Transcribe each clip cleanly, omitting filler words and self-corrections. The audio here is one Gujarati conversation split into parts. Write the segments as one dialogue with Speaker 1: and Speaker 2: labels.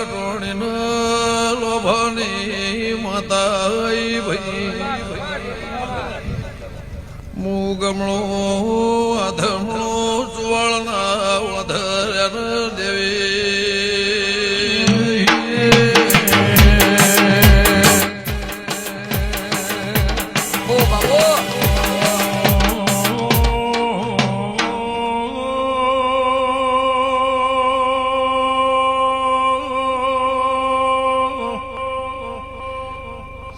Speaker 1: ઘટોણી લોભાની માતાઈ ભાઈ મુગમણો અધમણો ચુવાળના વધાર્યા દેવી
Speaker 2: ઓ બાબો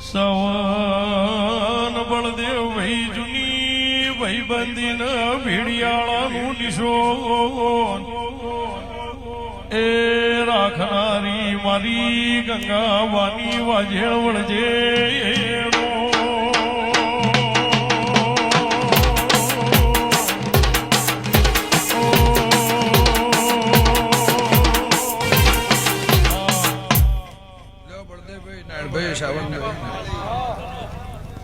Speaker 3: સવન બળદેવ ભાઈ જૂની ભાઈબંધીન ભીડિયાળાનું નિશોન એ રાખનારી મારી ગંગાવાની વાજેણ વળજે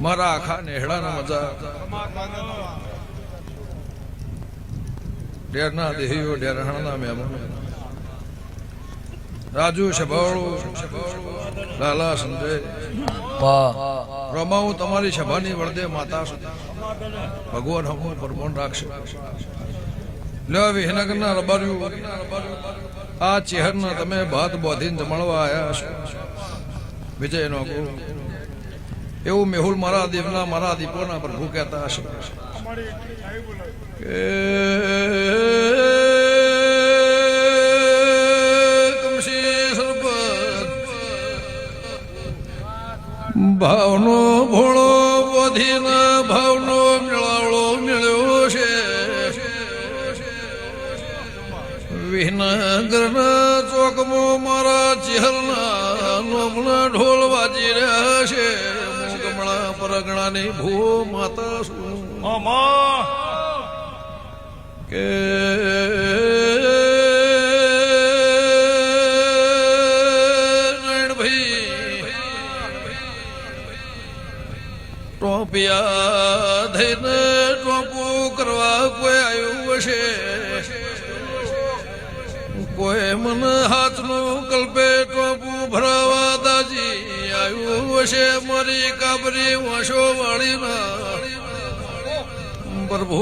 Speaker 1: મારા આખા નેહડાના મજા ડેરના દેહીઓ ડેરહાણના મહેમાનો રાજુ સભાળો લાલા સંજય રમાવું તમારી સભાની વળદે માતા ભગવાન હમું પરમોન રાખશે લે વિહનગરના રબાર્યું આ ચેહરના તમે ભાત બોધીને જમાડવા આવ્યા છો વિજય નો એવું મેહુલ મારા દેવના મારા દીપોના પ્રભુ કહેતા હશે ભાવનો ભોળો બોધીના ભાવનો મેળાવળો મેળ્યો છે વિહનગરના ચોકમાં મારા ચહેરના નોમના ઢોલ વાજી રહ્યા છે પરગણાની ભૂ માતા શું કે ટોપિયા થઈને ટોપું કરવા કોઈ આવ્યું હશે કોઈ મન હાથનું કલ્પે ટોપું ભરાવા દાજી આવ્યું હશે મારી કાબરી વાંશો વાળીના પ્રભુ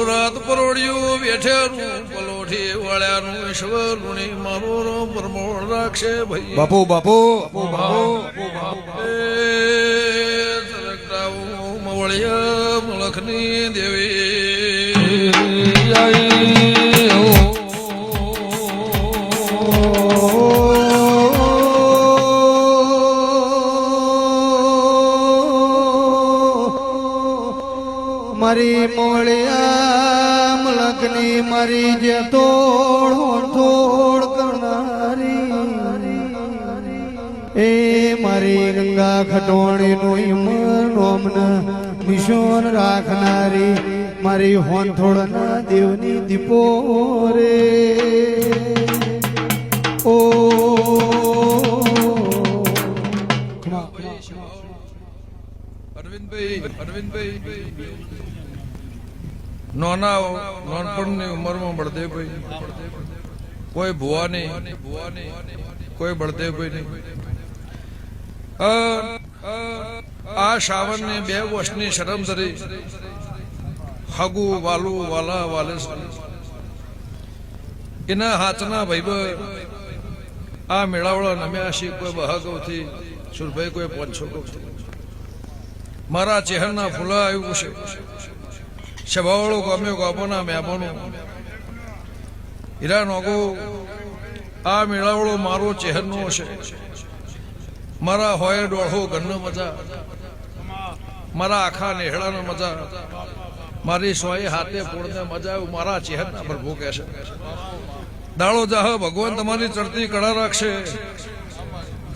Speaker 1: રાત પરોડિયું બેઠેનું પલોઠી વાળ્યાનું ઈશ્વર મારું પરમોળ રાખશે ભાઈ
Speaker 2: બાપુ બાપુ
Speaker 1: મવળિયા મલખની દેવી
Speaker 4: મારી મોળિયા મલકની મારી જે તોડ તોડ કરનારી એ મારી ગંગા ખટોણી નું નોમના નિશોન રાખનારી મારી હોનથોડના દેવની દીપો રે ઓ
Speaker 1: અરવિંદભાઈ નાનપણની ઉંમરમાં બળદેવભાઈ કોઈ ભુવા નહીં કોઈ બળદેવભાઈ નહીં આ શ્રાવણની 2 વર્ષની શરમ ધરી હગુ વાલુ વાલા વાલે એના હાથના ભાઈ આ મેળાવડા નમ્યા છે કોઈ બહાગવથી સુરભાઈ કોઈ 500 મારા ચહેરના ફૂલા આવ્યું છે સભાવાળો ગમ્યો ગામોના મહેમાનો હીરા નોગો આ મેળાવડો મારો ચહેરનો છે મારા હોય દોઢો ઘરનો મજા મારા આખા નેહડાનો મજા મારી સોય હાથે પોળને મજા આવ્યું મારા ચહેરના પ્રભુ કહે છે દાડો જાહ ભગવાન તમારી ચડતી કળા રાખશે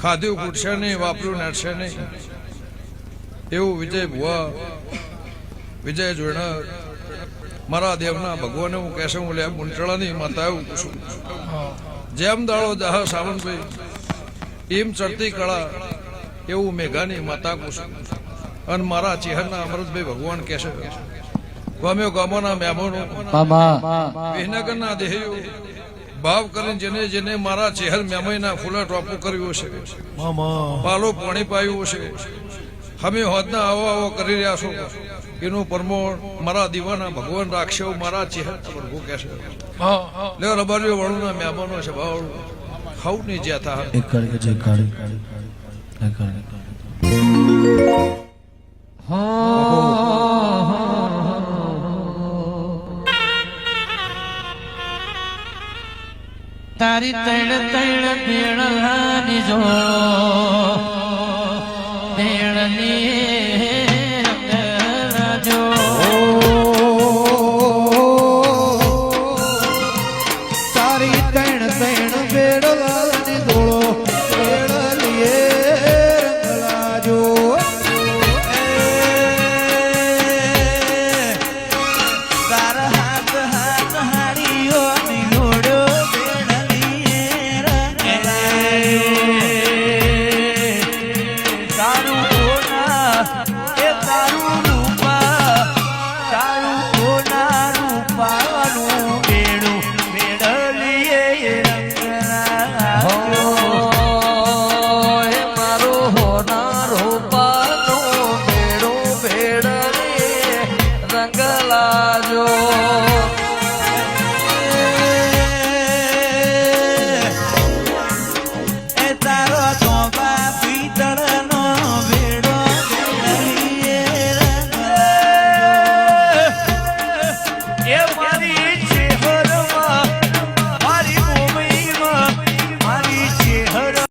Speaker 1: ખાધ્યું ખૂટશે નહીં વાપર્યું નેટશે નહીં એવું વિજય ભુવા વિજય જોઈના મારા દેવના ભગવાને હું કહેશે હું લે મુંટળાની માતા એવું પૂછું જેમ દાડો જાહ સાવંતભાઈ એમ ચડતી કળા એવું મેઘાની માતા પૂછું અને મારા ચેહરના અમૃતભાઈ ભગવાન કહેશે ગમ્યો ગામોના મહેમાનો વિહનગરના દેહીઓ ભાવ કરીને જેને જેને મારા ચહેર મેમયના ફૂલા ટોપું કર્યું છે
Speaker 3: મામા
Speaker 1: પાલો પાણી પાયું છે અમે હોદના આવો આવો કરી રહ્યા છો એનું પરમોણ મારા દીવાના ભગવાન રાખશે એવું મારા ચહેર પ્રભુ કહેશે લે રબારીઓ વાળુના મહેમાનો છે ભાવ ખાવું નહીં જ્યાં
Speaker 5: એક કાળી જય કાળી જય કાળી
Speaker 2: તારી તૈણ તૈણ ભેળલાની જો ભેળની જો
Speaker 4: તારી તૈણ તૈણ બેડલાની ધોળો બેડલીએ રંગલાજો
Speaker 2: તારા હાથ હાથ હાડીઓ નિગોડો ભેળલીએ તારું કોના એ તારું રૂપા તારું કોના રૂપાનું બેડું